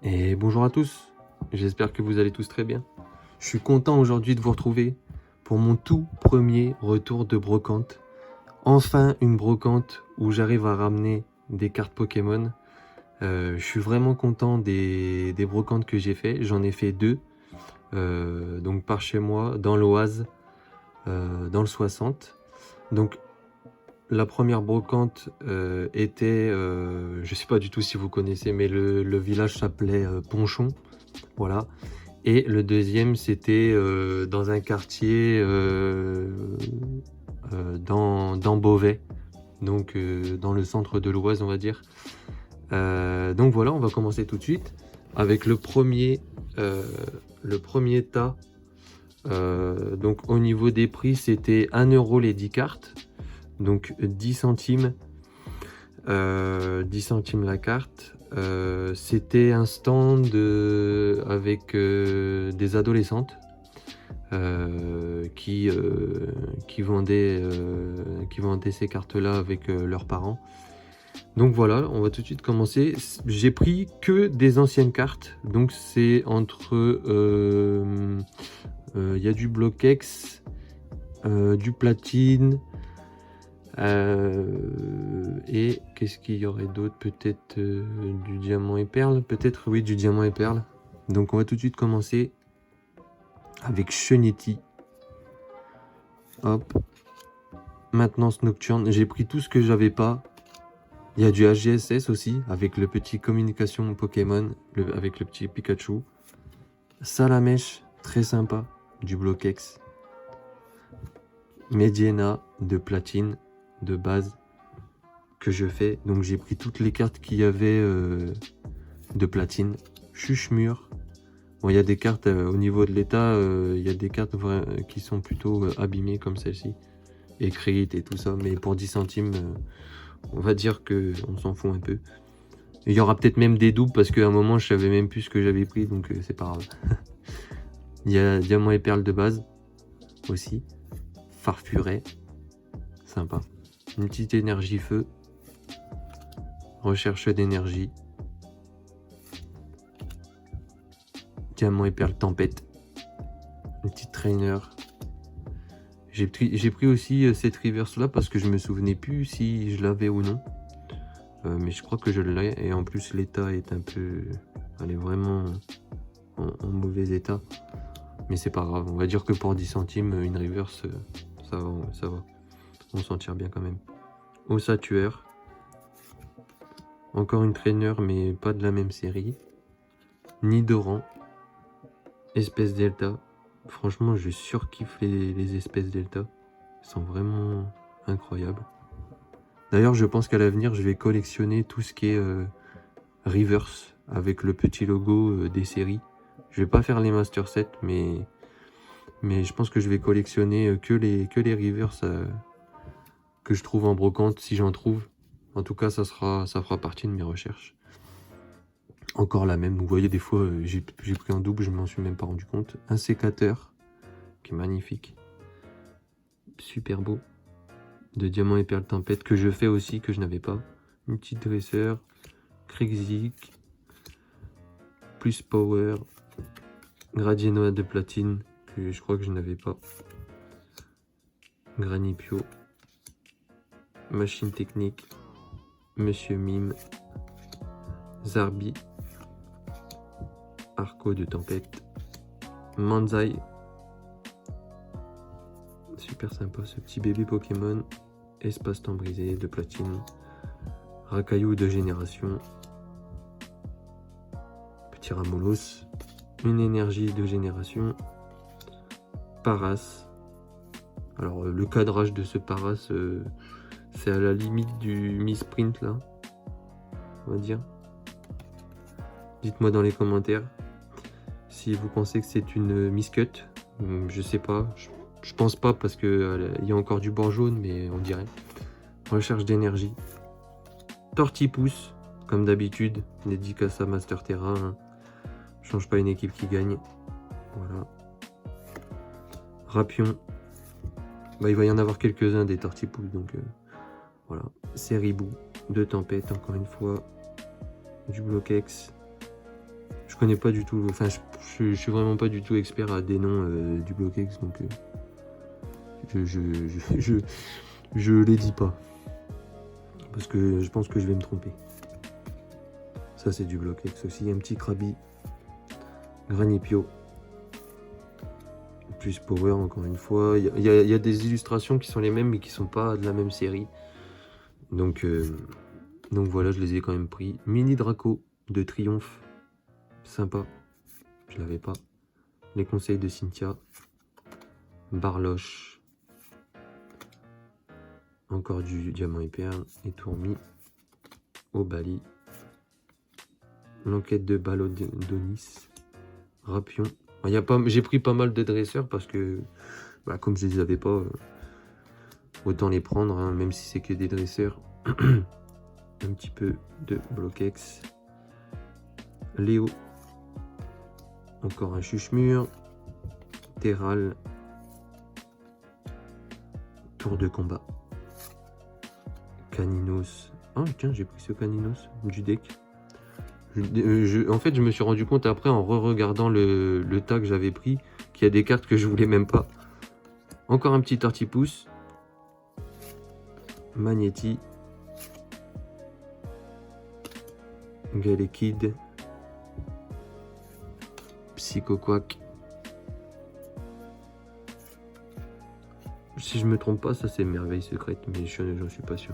Et bonjour à tous, j'espère que vous allez tous très bien. Je suis content aujourd'hui de vous retrouver pour mon tout premier retour de brocante. Enfin une brocante où j'arrive à ramener des cartes Pokémon. Je suis vraiment content des brocantes que j'ai fait. J'en ai fait deux, donc par chez moi, dans l'Oise, dans le 60. Donc la première brocante était, je sais pas du tout si vous connaissez, mais le village s'appelait Ponchon, voilà. Et le deuxième, c'était dans un quartier dans Beauvais, donc dans le centre de l'Oise, on va dire. Donc voilà, on va commencer tout de suite avec le premier tas. Donc au niveau des prix, c'était 1 € les 10 cartes, donc 10 centimes, 10 centimes la carte. C'était un stand avec des adolescentes qui vendaient ces cartes-là avec leurs parents. Donc voilà, on va tout de suite commencer. J'ai pris que des anciennes cartes, donc c'est entre... il y a du Bloquex, du platine, et qu'est-ce qu'il y aurait d'autre? Peut-être du diamant et perle, peut-être, oui, du diamant et perle. Donc on va tout de suite commencer avec Cheneti. Hop. Maintenance nocturne. J'ai pris tout ce que j'avais pas. Il y a du HGSS aussi, avec le petit communication Pokémon, avec le petit Pikachu. Salamèche, très sympa, du Bloquex. Mediena de platine, de base, que je fais. Donc j'ai pris toutes les cartes qu'il y avait de platine. Chuchemur. Bon, il y a des cartes au niveau de l'état, il y a des cartes qui sont plutôt abîmées comme celle-ci. Écrites et tout ça, mais pour 10 centimes, on va dire que on s'en fout un peu. Il y aura peut-être même des doubles parce qu'à un moment je savais même plus ce que j'avais pris, donc c'est pas grave. Il y a diamant et perle de base aussi. Farfuret, sympa. Une petite énergie feu. Recherche d'énergie. Diamant et perle tempête. Une petite trainer. J'ai pris aussi cette reverse là parce que je me souvenais plus si je l'avais ou non. Mais je crois que je l'ai, et en plus l'état est un peu... Elle est vraiment en mauvais état. Mais c'est pas grave, on va dire que pour 10 centimes, une reverse, ça va. On s'en tire bien quand même. Ossatueur. Encore une traîneur, mais pas de la même série. Nidoran. Espèce Delta. Franchement, je surkiffe les espèces Delta. Elles sont vraiment incroyables. D'ailleurs, je pense qu'à l'avenir, je vais collectionner tout ce qui est reverse avec le petit logo des séries. Je vais pas faire les Master Set, mais je pense que je vais collectionner que les reverse que je trouve en brocante, si j'en trouve. En tout cas, ça fera partie de mes recherches. Encore la même, vous voyez, des fois, j'ai pris en double, je m'en suis même pas rendu compte. Un sécateur, qui est magnifique. Super beau. De diamant et perle tempête, que je fais aussi, que je n'avais pas. Une petite dresseur. Krixik. Plus power. Gradienoa de platine, que je crois que je n'avais pas. Granipio. Machine technique. Monsieur Mime. Zarbi. Arco de tempête. Manzai. Super sympa ce petit bébé Pokémon. Espace-temps brisé de platine. Racaillou de génération. Petit Ramolos. Une énergie de génération. Paras. Alors le cadrage de ce Paras, c'est à la limite du mi-sprint là, on va dire. Dites-moi dans les commentaires si vous pensez que c'est une miscut. Je sais pas, je pense pas parce que il y a encore du bord jaune, mais on dirait. Recherche d'énergie. Tortipousse, comme d'habitude, dédicace à Master Terra. Hein. Change pas une équipe qui gagne. Voilà. Rapion. Bah, il va y en avoir quelques-uns des Tortipousse, donc voilà. Seribou, de tempête, encore une fois. Du Bloquex. connais pas du tout, enfin je suis vraiment pas du tout expert à des noms du Bloquex, donc je les dis pas. Parce que je pense que je vais me tromper. Ça c'est du Bloquex aussi, un petit Krabi, Granipio. Plus Power encore une fois. Il y a des illustrations qui sont les mêmes mais qui sont pas de la même série. Donc voilà, je les ai quand même pris. Mini Draco de Triomphe. Sympa. Je l'avais pas. Les conseils de Cynthia. Barloche. Encore du diamant et perle. Et Tourmi. Obali. L'enquête de Balodonis. Rapion. J'ai pris pas mal de dresseurs parce que bah, comme je les avais pas, autant les prendre, hein, même si c'est que des dresseurs. Un petit peu de Bloquex. Léo. Encore un Chuchemur. Terral. Tour de combat. Caninos. Ah tiens, j'ai pris ce Caninos du deck. En fait, je me suis rendu compte après en re-regardant le tas que j'avais pris qu'il y a des cartes que je voulais même pas. Encore un petit Tortipousse. Magnéti. Galekid. Psychoquack. Si je me trompe pas, ça c'est Merveille Secrète, mais j'en suis pas sûr.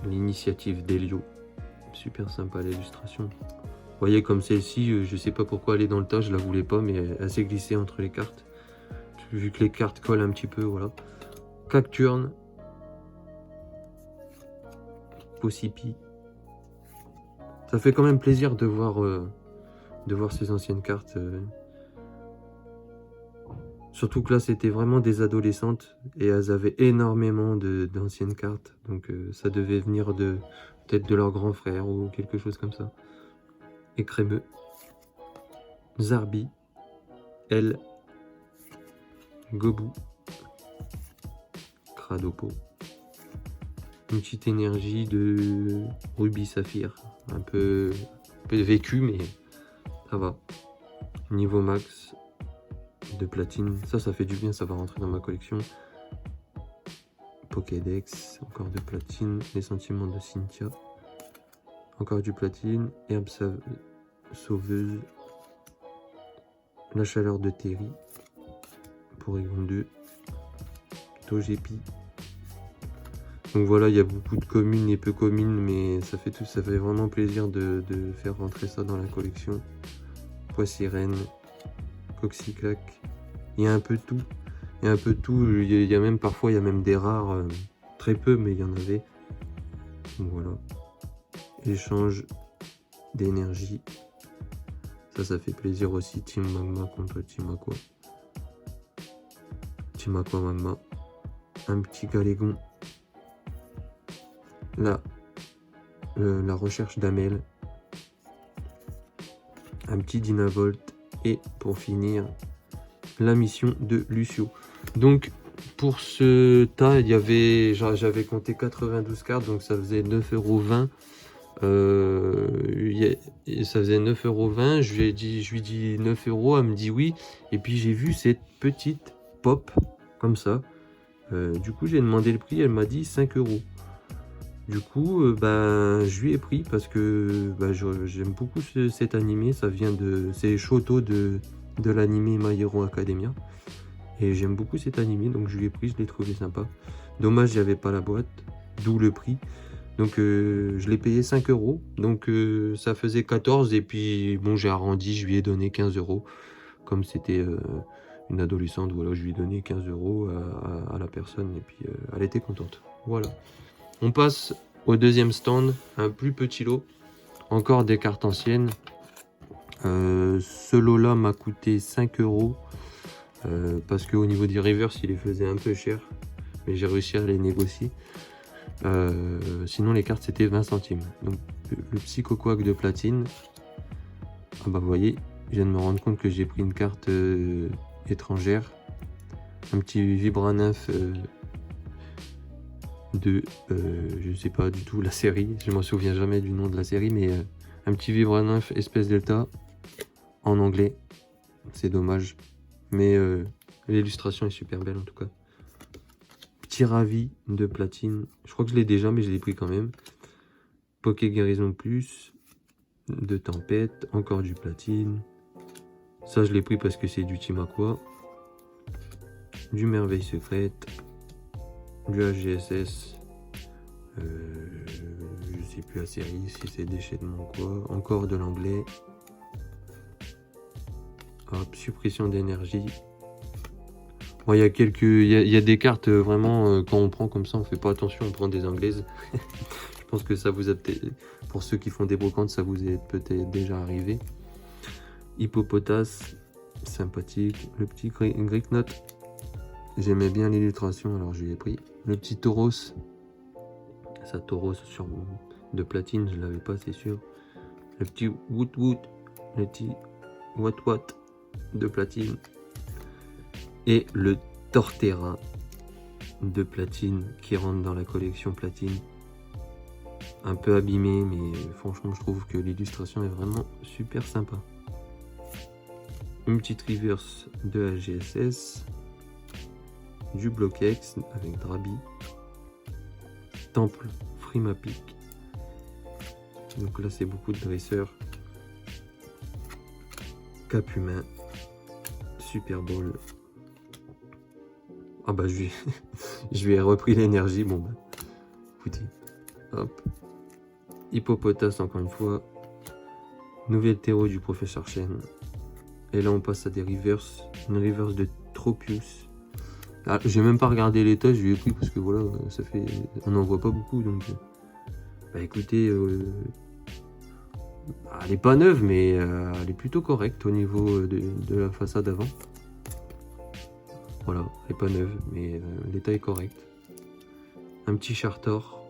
L'initiative d'Elio. Super sympa l'illustration. Vous voyez comme celle-ci, je sais pas pourquoi elle est dans le tas, je la voulais pas, mais elle s'est glissée entre les cartes. Vu que les cartes collent un petit peu, voilà. Cacturne. Possipi. Ça fait quand même plaisir de voir ces anciennes cartes. Surtout que là, c'était vraiment des adolescentes et elles avaient énormément d'anciennes cartes. Donc ça devait venir peut-être de leur grand frère ou quelque chose comme ça. Écrémeux. Zarbi. Elle. Gobou. Cradopo. Une petite énergie de Rubis Saphir. Un peu vécu, mais ça va. Niveau max de platine. Ça fait du bien, ça va rentrer dans ma collection. Pokédex, encore de platine. Les sentiments de Cynthia. Encore du platine. Herbe sauveuse. La chaleur de Terry. Porygon 2. Togepi. Donc voilà, il y a beaucoup de communes et peu communes, mais ça fait vraiment plaisir de faire rentrer ça dans la collection. Poissirène, Coxyclac, il y a un peu de tout. Il y a un peu de tout, il y a même parfois, il y a même des rares, très peu, mais il y en avait. Donc voilà. Échange d'énergie. Ça fait plaisir aussi. Team Magma contre Team Aqua. Team Aqua Magma. Un petit Galégon. Là, la recherche d'Amel. Un petit Dynavolt. Et pour finir, la mission de Lucio. Donc, pour ce tas, j'avais compté 92 cartes, donc ça faisait 9,20 €. Ça faisait 9,20 €. Je lui dis 9 €, elle me dit oui. Et puis j'ai vu cette petite pop, comme ça. Du coup, j'ai demandé le prix, elle m'a dit 5 €. Du coup, je lui ai pris parce que j'aime beaucoup cet animé. C'est Shoto de l'animé My Hero Academia. Et j'aime beaucoup cet animé, donc je lui ai pris, je l'ai trouvé sympa. Dommage, il n'y avait pas la boîte, d'où le prix. Donc je l'ai payé 5 €. Donc ça faisait 14 et puis bon, j'ai arrondi, je lui ai donné 15 €. Comme c'était une adolescente, voilà, je lui ai donné 15 € à la personne et puis elle était contente. Voilà. On passe au deuxième stand, un plus petit lot, encore des cartes anciennes. Ce lot-là m'a coûté 5 € parce qu'au niveau du reverse, il les faisait un peu cher, mais j'ai réussi à les négocier. Sinon, les cartes c'était 20 centimes. Donc, le Psychoquack de platine. Ah bah, vous voyez, je viens de me rendre compte que j'ai pris une carte étrangère. Un petit Vibranef de je sais pas du tout la série, je m'en souviens jamais du nom de la série, mais un Un petit Vibranef espèce delta en anglais. C'est dommage. Mais l'illustration est super belle en tout cas. Petit Ravi de platine. Je crois que je l'ai déjà, mais je l'ai pris quand même. Poké Guérison Plus. De Tempête. Encore du platine. Ça, je l'ai pris parce que c'est du Team Aqua. Du Merveille Secrète. Du HGSS. Je sais plus la série, si c'est déchaînement ou quoi. Encore de l'anglais. Hop, suppression d'énergie. Bon, il y a quelques, il y a des cartes vraiment quand on prend comme ça, on fait pas attention, on prend des anglaises. Je pense que ça vous a peut-être, pour ceux qui font des brocantes, ça vous est peut-être déjà arrivé. Hippopotas, sympathique. Le petit Greek Note, j'aimais bien l'illustration, alors je l'ai pris. Le petit Tauros, ça Tauros sur de platine, je l'avais pas, c'est sûr. Le petit Woot, le petit Wat de platine. Et le Torterra de platine qui rentre dans la collection platine. Un peu abîmé, mais franchement je trouve que l'illustration est vraiment super sympa. Une petite reverse de la GSS. Du Bloquex avec Drabi. Temple Frimapic. Donc là c'est beaucoup de dresseurs. Cap humain. Super Bowl. Ah bah je lui ai repris l'énergie. Bon bah écoutez. Hop. Hippopotas encore une fois. Nouvelle terreau du professeur Chen. Et là on passe à des reverse. Une reverse de Tropius. Ah, j'ai même pas regardé l'état, je lui ai pris parce que voilà, ça fait. On n'en voit pas beaucoup donc. Bah écoutez. Elle est pas neuve mais elle est plutôt correcte au niveau de la façade avant. Voilà, elle est pas neuve mais l'état est correct. Un petit Chartor.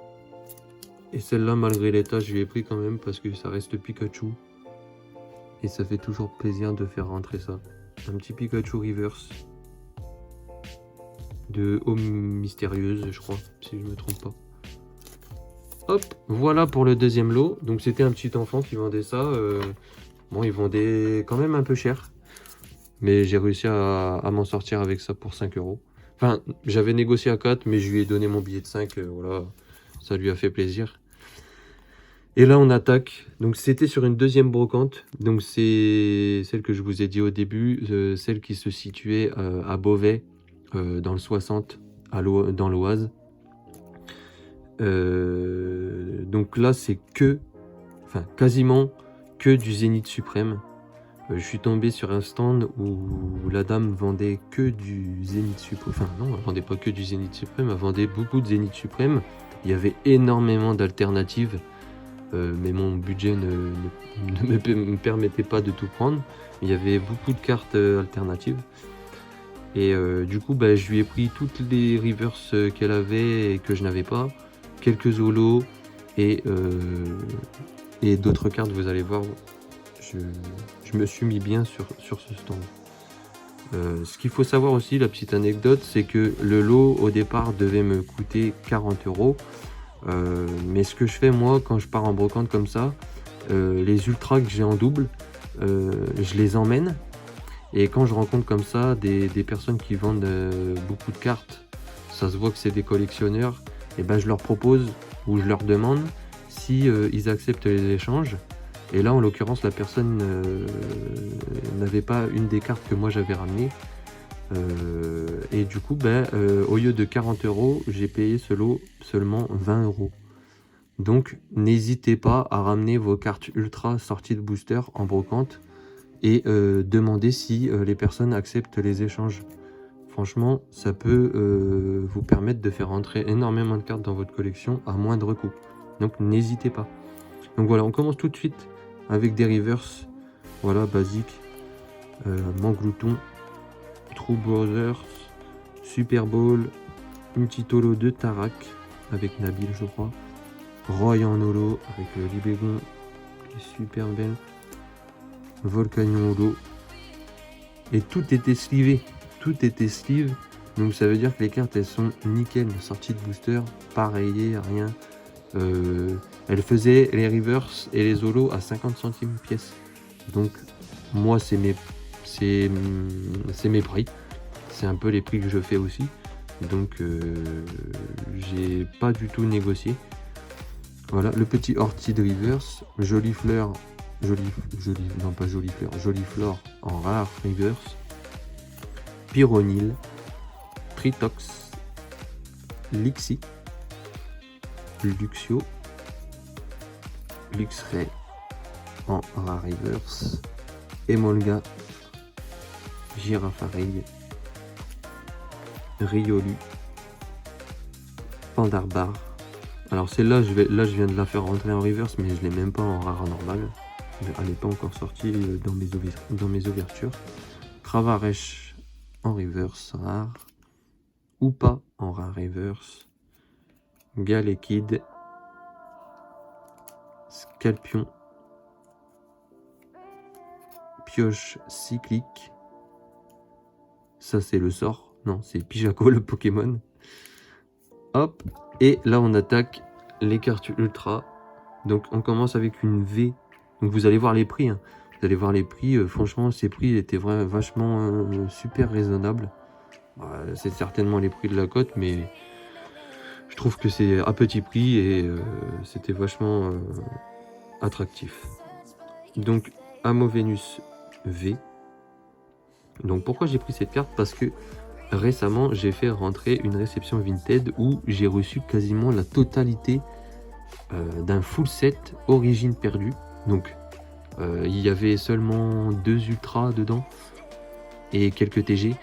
Et celle-là malgré l'état je lui ai pris quand même parce que ça reste Pikachu. Et ça fait toujours plaisir de faire rentrer ça. Un petit Pikachu reverse. De Eau Mystérieuse je crois, si je me trompe pas. Hop, voilà pour le deuxième lot. Donc c'était un petit enfant qui vendait ça. Bon, il vendait quand même un peu cher. Mais j'ai réussi à m'en sortir avec ça pour 5 €. Enfin, j'avais négocié à 4, mais je lui ai donné mon billet de 5. Voilà, ça lui a fait plaisir. Et là, on attaque. Donc c'était sur une deuxième brocante. Donc c'est celle que je vous ai dit au début. Celle qui se situait à Beauvais, dans le 60, dans l'Oise. Donc là c'est quasiment que du Zénith Suprême. Je suis tombé sur un stand où la dame vendait que du Zénith Suprême. Enfin non, elle vendait pas que du Zénith Suprême, elle vendait beaucoup de Zénith Suprême. Il y avait énormément d'alternatives, mais mon budget ne me permettait pas de tout prendre. Il y avait beaucoup de cartes alternatives. Et du coup je lui ai pris toutes les reverse qu'elle avait et que je n'avais pas. Quelques holos et d'autres cartes, vous allez voir, je me suis mis bien sur ce stand. Ce qu'il faut savoir aussi, la petite anecdote, c'est que le lot au départ devait me coûter 40 €. Mais ce que je fais moi quand je pars en brocante comme ça, les ultras que j'ai en double, je les emmène. Et quand je rencontre comme ça des personnes qui vendent beaucoup de cartes, ça se voit que c'est des collectionneurs. Et je leur propose ou je leur demande si ils acceptent les échanges. Et là en l'occurrence la personne n'avait pas une des cartes que moi j'avais ramenées. Et du coup au lieu de 40 €, j'ai payé ce lot seulement 20 €. Donc n'hésitez pas à ramener vos cartes ultra sorties de booster en brocante et demandez si les personnes acceptent les échanges. Franchement, ça peut vous permettre de faire rentrer énormément de cartes dans votre collection à moindre coût. Donc n'hésitez pas. Donc voilà, on commence tout de suite avec des reverse. Voilà, basique. Manglouton, True Brothers, Super Bowl, une petite holo de Tarak avec Nabil, je crois. Roy en holo avec le Libégon qui est super belle. Volcanion holo. Et tout était slivé. Tout était sleeve, donc ça veut dire que les cartes elles sont nickel, sorties de booster, pareillées, rien. Elle faisait les reverse et les holos à 50 centimes pièce. Donc moi c'est mes prix. C'est un peu les prix que je fais aussi. Donc j'ai pas du tout négocié. Voilà, le petit ortie de reverse, jolie fleur, non pas jolie fleur, jolie flore en rare reverse, pyronyle, tritox, lixi, luxio, luxray en rare reverse, emolga, girafareille, riolu, pandarbar. Alors celle-là, je viens de la faire rentrer en reverse, mais je l'ai même pas en rare normal. Elle n'est pas encore sortie dans mes ouvertures. Travarèche en reverse rare. Ou pas en rare reverse. Galekid. Scalpion. Pioche cyclique. Ça c'est le sort. Non, c'est Pijaco le Pokémon. Hop. Et là on attaque les cartes ultra. Donc on commence avec une V. Donc vous allez voir les prix. Hein. Vous allez voir les prix. Franchement ces prix étaient vachement super raisonnables. C'est certainement les prix de la cote, mais je trouve que c'est à petit prix et c'était vachement attractif. Donc Amovenus V. Donc pourquoi j'ai pris cette carte? Parce que récemment j'ai fait rentrer une réception Vinted où j'ai reçu quasiment la totalité d'un full set origine perdue. Donc il y avait seulement 2 ultras dedans et quelques TG.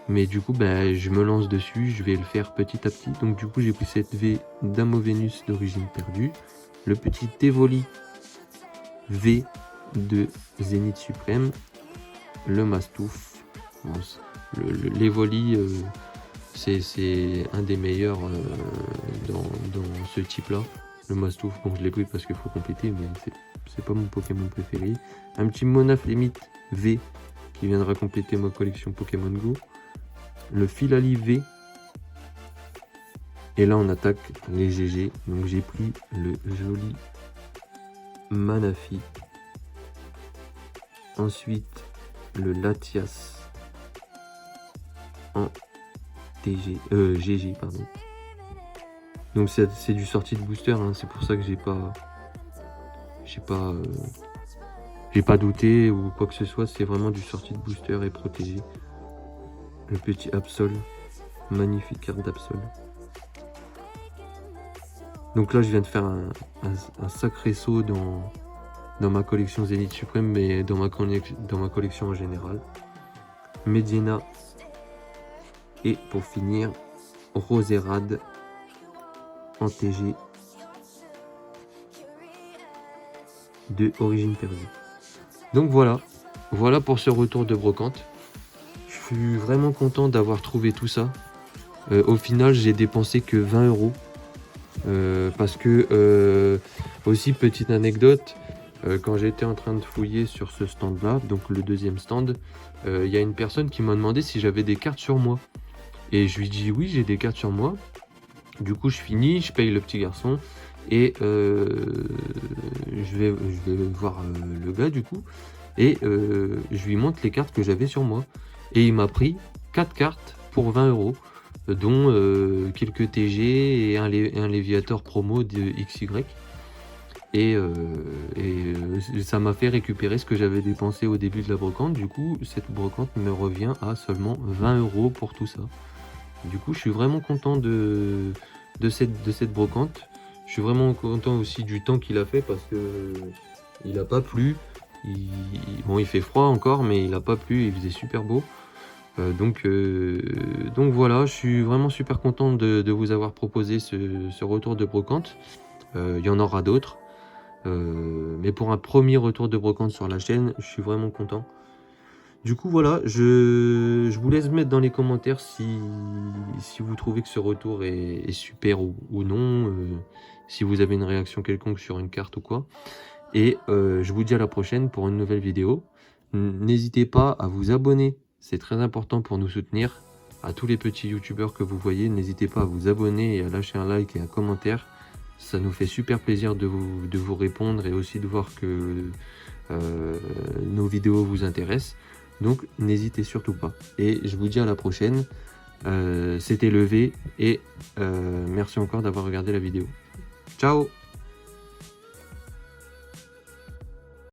Mais du coup, je me lance dessus, je vais le faire petit à petit. Donc du coup, j'ai pris cette V d'Amovenus d'origine perdue. Le petit Evoli V de Zénith Suprême. Le Mastouf. Bon, l'Evoli, c'est un des meilleurs dans ce type-là. Le Mastouf, bon, je l'ai pris parce qu'il faut compléter, mais c'est pas mon Pokémon préféré. Un petit Monaflémite V qui viendra compléter ma collection Pokémon Go. Le Filali V. Et là on attaque les GG. Donc j'ai pris le joli Manafi. Ensuite le Latias en GG pardon. Donc c'est du sortie de booster, hein. C'est pour ça que j'ai pas douté ou quoi que ce soit. C'est vraiment du sortie de booster et protégé. Le petit Absol, magnifique carte d'Absol. Donc là je viens de faire un sacré saut dans ma collection Zénith Suprême, mais dans ma collection en général. Medina. Et pour finir, Roserade en TG de origine perdue. Donc voilà pour ce retour de brocante. Je suis vraiment content d'avoir trouvé tout ça. Au final, j'ai dépensé que 20 €. Parce que, aussi, petite anecdote, quand j'étais en train de fouiller sur ce stand-là, donc le deuxième stand, il y a une personne qui m'a demandé si j'avais des cartes sur moi. Et je lui dis oui, j'ai des cartes sur moi. Du coup, je finis, je paye le petit garçon et je vais voir le gars du coup. Et je lui montre les cartes que j'avais sur moi. Et il m'a pris 4 cartes pour 20 €, dont quelques TG et un Léviator promo de XY. Et ça m'a fait récupérer ce que j'avais dépensé au début de la brocante. Du coup, cette brocante me revient à seulement 20 € pour tout ça. Du coup, je suis vraiment content de cette brocante. Je suis vraiment content aussi du temps qu'il a fait parce que il n'a pas plu. Bon, il fait froid encore, mais il n'a pas plu, il faisait super beau. Donc voilà, je suis vraiment super content de vous avoir proposé ce retour de brocante. Il y en aura d'autres. Mais pour un premier retour de brocante sur la chaîne, je suis vraiment content. Du coup voilà, je vous laisse mettre dans les commentaires si vous trouvez que ce retour est super ou non, si vous avez une réaction quelconque sur une carte ou quoi. Et je vous dis à la prochaine pour une nouvelle vidéo. N'hésitez pas à vous abonner, c'est très important pour nous soutenir. À tous les petits youtubeurs que vous voyez, n'hésitez pas à vous abonner et à lâcher un like et un commentaire. Ça nous fait super plaisir de vous répondre et aussi de voir que nos vidéos vous intéressent. Donc n'hésitez surtout pas. Et je vous dis à la prochaine. C'était Levé et merci encore d'avoir regardé la vidéo. Ciao!